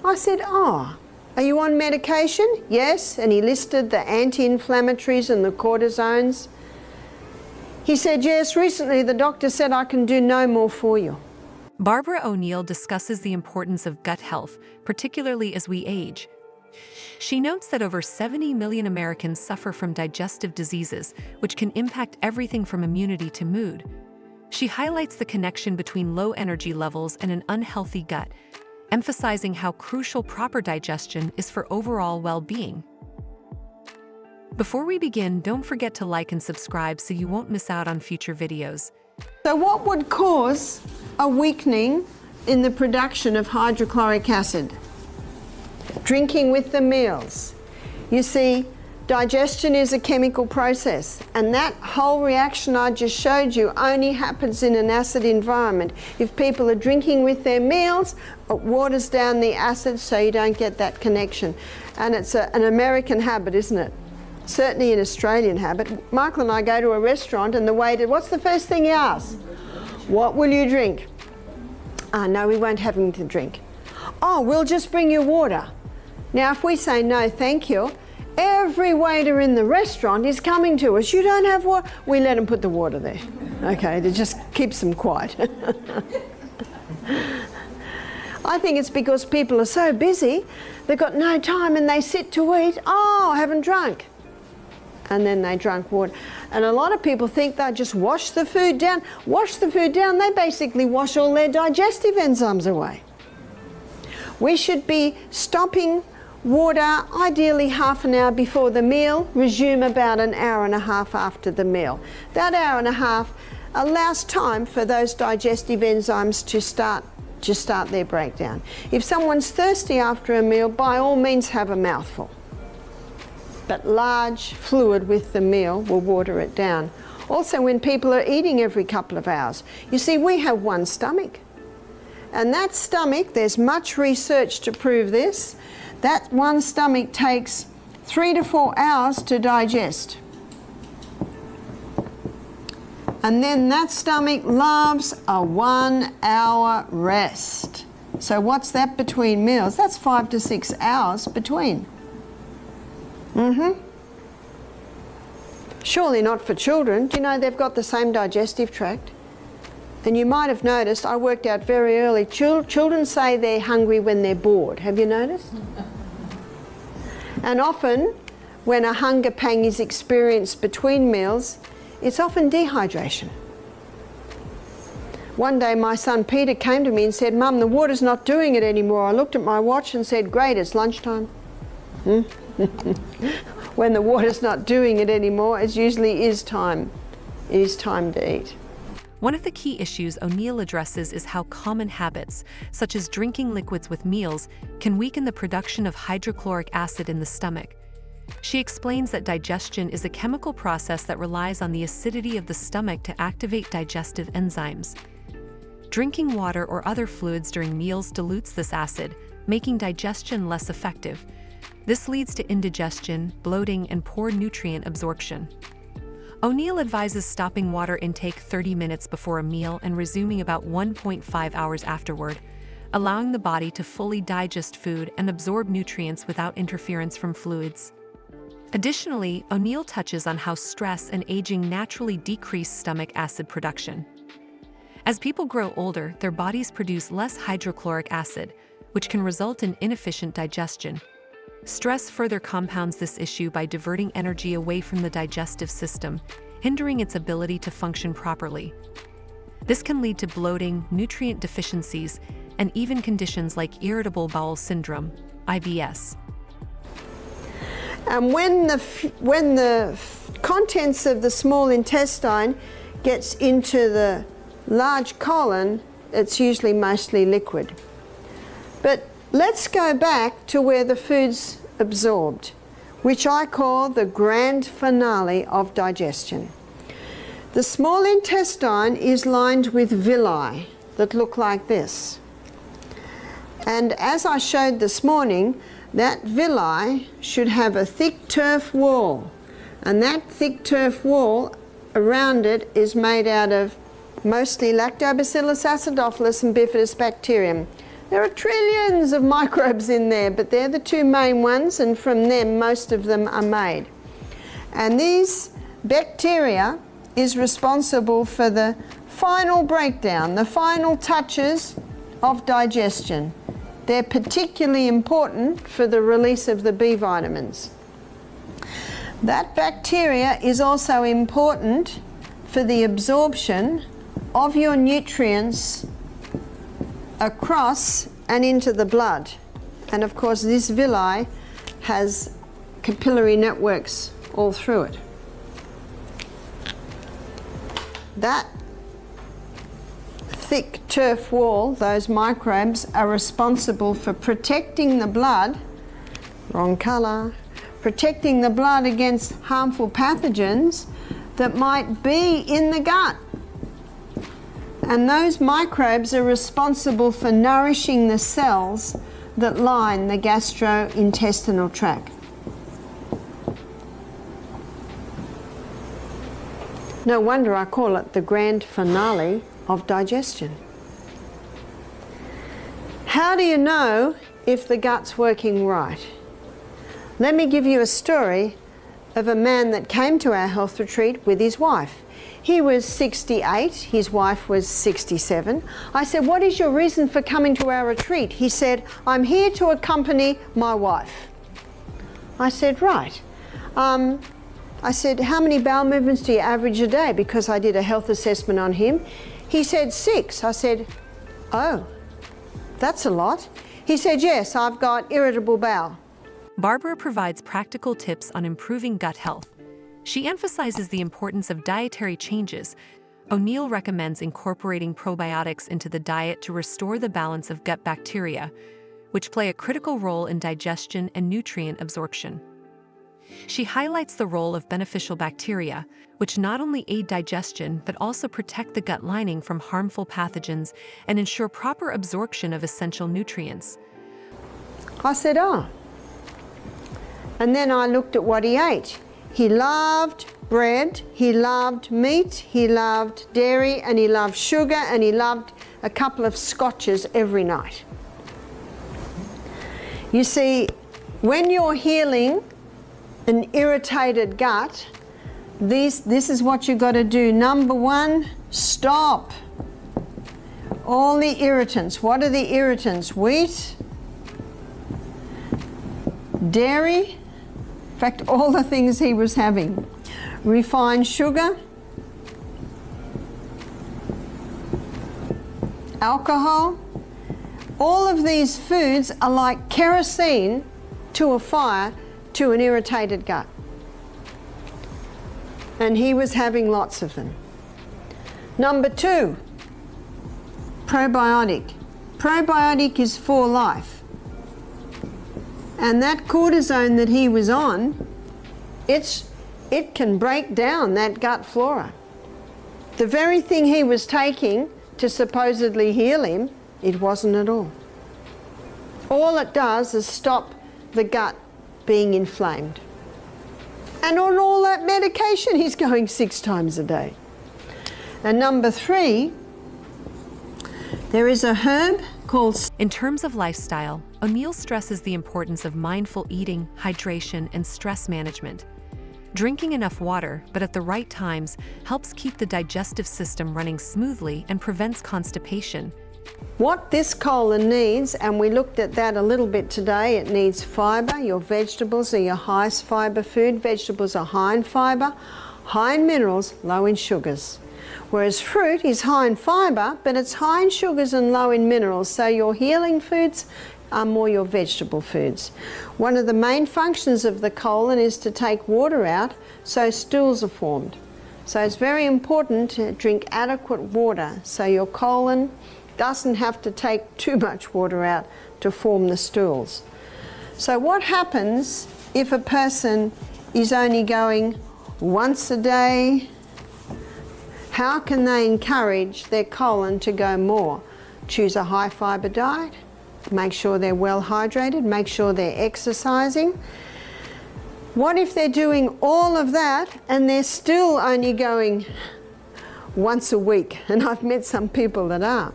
I said, oh, are you on medication? Yes. And he listed the anti-inflammatories and the cortisones. He said, yes, recently the doctor said I can do no more for you. Barbara O'Neill discusses the importance of gut health, particularly as we age. She notes that over 70 million Americans suffer from digestive diseases, which can impact everything from immunity to mood. She highlights the connection between low energy levels and an unhealthy gut, emphasizing how crucial proper digestion is for overall well-being. Before we begin, don't forget to like and subscribe so you won't miss out on future videos. So what would cause a weakening in the production of hydrochloric acid? Drinking with the meals. You see, digestion is a chemical process, and that whole reaction I just showed you only happens in an acid environment. If people are drinking with their meals, it waters down the acid so you don't get that connection. And it's an American habit, isn't it? Certainly an Australian habit. Michael and I go to a restaurant and the waiter, what's the first thing he asks? What will you drink? No, we won't have anything to drink. Oh, we'll just bring you water. Now, if we say no, thank you, every waiter in the restaurant is coming to us. You don't have water? We let them put the water there. Okay, it just keeps them quiet. I think it's because people are so busy, they've got no time and they sit to eat. Oh, I haven't drunk. And then they drank water. And a lot of people think they'll just wash the food down. Wash the food down, they basically wash all their digestive enzymes away. We should be stopping water ideally half an hour before the meal, resume about an hour and a half after the meal. That hour and a half allows time for those digestive enzymes to start their breakdown. If someone's thirsty after a meal, by all means have a mouthful. But large fluid with the meal will water it down. Also, when people are eating every couple of hours, you see, we have one stomach. And that stomach, there's much research to prove this, that one stomach takes 3 to 4 hours to digest. And then that stomach loves a 1 hour rest. So what's that between meals? That's 5 to 6 hours between. Surely not for children. Do you know they've got the same digestive tract? And you might have noticed, I worked out very early, children say they're hungry when they're bored. Have you noticed? And often, when a hunger pang is experienced between meals, it's often dehydration. One day my son Peter came to me and said, Mum, the water's not doing it anymore. I looked at my watch and said, great, it's lunchtime. When the water's not doing it anymore, it usually is time. It is time to eat. One of the key issues O'Neill addresses is how common habits, such as drinking liquids with meals, can weaken the production of hydrochloric acid in the stomach. She explains that digestion is a chemical process that relies on the acidity of the stomach to activate digestive enzymes. Drinking water or other fluids during meals dilutes this acid, making digestion less effective. This leads to indigestion, bloating, and poor nutrient absorption. O'Neill advises stopping water intake 30 minutes before a meal and resuming about 1.5 hours afterward, allowing the body to fully digest food and absorb nutrients without interference from fluids. Additionally, O'Neill touches on how stress and aging naturally decrease stomach acid production. As people grow older, their bodies produce less hydrochloric acid, which can result in inefficient digestion. Stress further compounds this issue by diverting energy away from the digestive system, hindering its ability to function properly. This can lead to bloating, nutrient deficiencies, and even conditions like irritable bowel syndrome, IBS. And when the contents of the small intestine gets into the large colon, it's usually mostly liquid. But let's go back to where the food's absorbed, which I call the grand finale of digestion. The small intestine is lined with villi that look like this. And as I showed this morning, that villi should have a thick turf wall. And that thick turf wall around it is made out of mostly Lactobacillus acidophilus and bifidus bacterium. There are trillions of microbes in there, but they're the two main ones, and from them most of them are made. And these bacteria is responsible for the final breakdown, the final touches of digestion. They're particularly important for the release of the B vitamins. That bacteria is also important for the absorption of your nutrients across and into the blood. And of course this villi has capillary networks all through it. That thick turf wall, those microbes, are responsible for protecting the blood, wrong colour, protecting the blood against harmful pathogens that might be in the gut. And those microbes are responsible for nourishing the cells that line the gastrointestinal tract. No wonder I call it the grand finale of digestion. How do you know if the gut's working right? Let me give you a story of a man that came to our health retreat with his wife. He was 68, his wife was 67. I said, what is your reason for coming to our retreat? He said, I'm here to accompany my wife. I said, right. I said, how many bowel movements do you average a day? Because I did a health assessment on him. He said 6. I said, oh, that's a lot. He said, yes, I've got irritable bowel. Barbara provides practical tips on improving gut health. She emphasizes the importance of dietary changes. O'Neill recommends incorporating probiotics into the diet to restore the balance of gut bacteria, which play a critical role in digestion and nutrient absorption. She highlights the role of beneficial bacteria, which not only aid digestion but also protect the gut lining from harmful pathogens and ensure proper absorption of essential nutrients. I said, oh. And then I looked at what he ate. He loved bread, he loved meat, he loved dairy, and he loved sugar, and he loved a couple of scotches every night. You see, when you're healing an irritated gut, this is what you've got to do. Number one, stop all the irritants. What are the irritants? Wheat, dairy, in fact, all the things he was having. Refined sugar, alcohol. All of these foods are like kerosene to a fire to an irritated gut. And he was having lots of them. Number 2, probiotic. Probiotic is for life. And that cortisone that he was on, it can break down that gut flora. The very thing he was taking to supposedly heal him, it wasn't at all. All it does is stop the gut being inflamed. And on all that medication, he's going 6 times a day. And number 3, there is a herb called... In terms of lifestyle, O'Neill stresses the importance of mindful eating, hydration, and stress management. Drinking enough water, but at the right times, helps keep the digestive system running smoothly and prevents constipation. What this colon needs, and we looked at that a little bit today, it needs fibre. Your vegetables are your highest fibre food. Vegetables are high in fibre, high in minerals, low in sugars. Whereas fruit is high in fibre, but it's high in sugars and low in minerals. So your healing foods are more your vegetable foods. One of the main functions of the colon is to take water out so stools are formed. So it's very important to drink adequate water so your colon doesn't have to take too much water out to form the stools. So what happens if a person is only going once a day? How can they encourage their colon to go more? Choose a high fibre diet, make sure they're well hydrated, make sure they're exercising. What if they're doing all of that and they're still only going once a week? And I've met some people that are.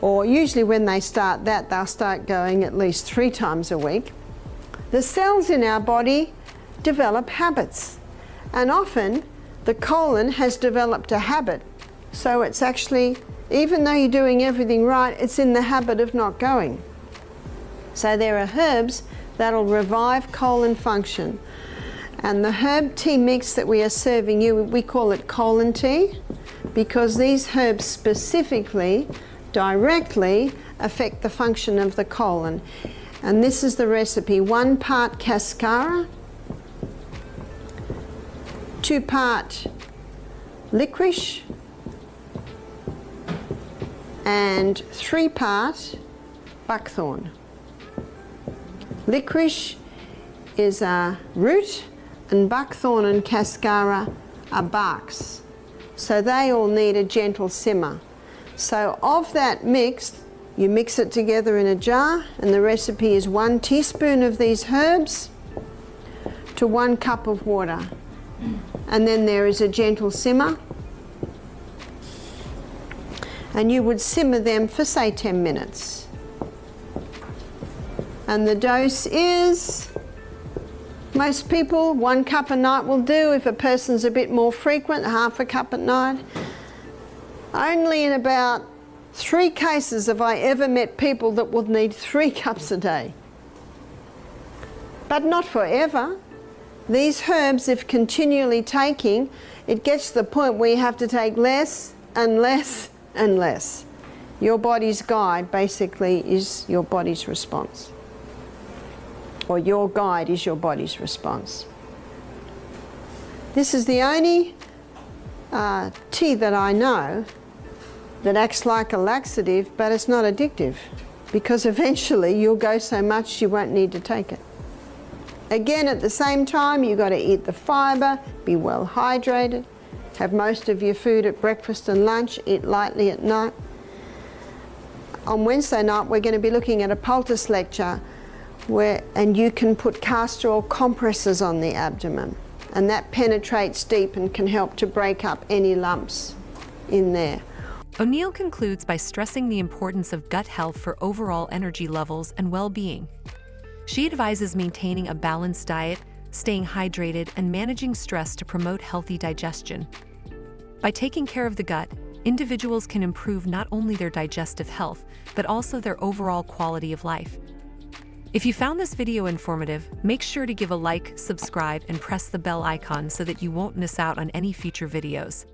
or usually when they start that, they'll start going at least 3 times a week. The cells in our body develop habits, and often the colon has developed a habit. So it's actually, even though you're doing everything right, it's in the habit of not going. So there are herbs that'll revive colon function. And the herb tea mix that we are serving you, we call it colon tea, because these herbs specifically, directly affect the function of the colon. And this is the recipe: 1 part cascara, 2 part licorice, and 3 part buckthorn. Licorice is a root, and buckthorn and cascara are barks. So they all need a gentle simmer. So of that mix, you mix it together in a jar, and the recipe is 1 teaspoon of these herbs to 1 cup of water. And then there is a gentle simmer. And you would simmer them for, say, 10 minutes. And the dose is, most people, 1 cup a night will do. If a person's a bit more frequent, half a cup at night. Only in about 3 cases have I ever met people that would need 3 cups a day. But not forever. These herbs, if continually taking, it gets to the point where you have to take less and less and less. Your body's guide basically is your body's response. Or your guide is your body's response. This is the only tea that I know that acts like a laxative, but it's not addictive, because eventually you'll go so much you won't need to take it. Again, at the same time, you've got to eat the fibre, be well hydrated, have most of your food at breakfast and lunch, eat lightly at night. On Wednesday night, we're going to be looking at a poultice lecture and you can put castor oil compresses on the abdomen, and that penetrates deep and can help to break up any lumps in there. O'Neill concludes by stressing the importance of gut health for overall energy levels and well-being. She advises maintaining a balanced diet, staying hydrated, and managing stress to promote healthy digestion. By taking care of the gut, individuals can improve not only their digestive health, but also their overall quality of life. If you found this video informative, make sure to give a like, subscribe, and press the bell icon so that you won't miss out on any future videos.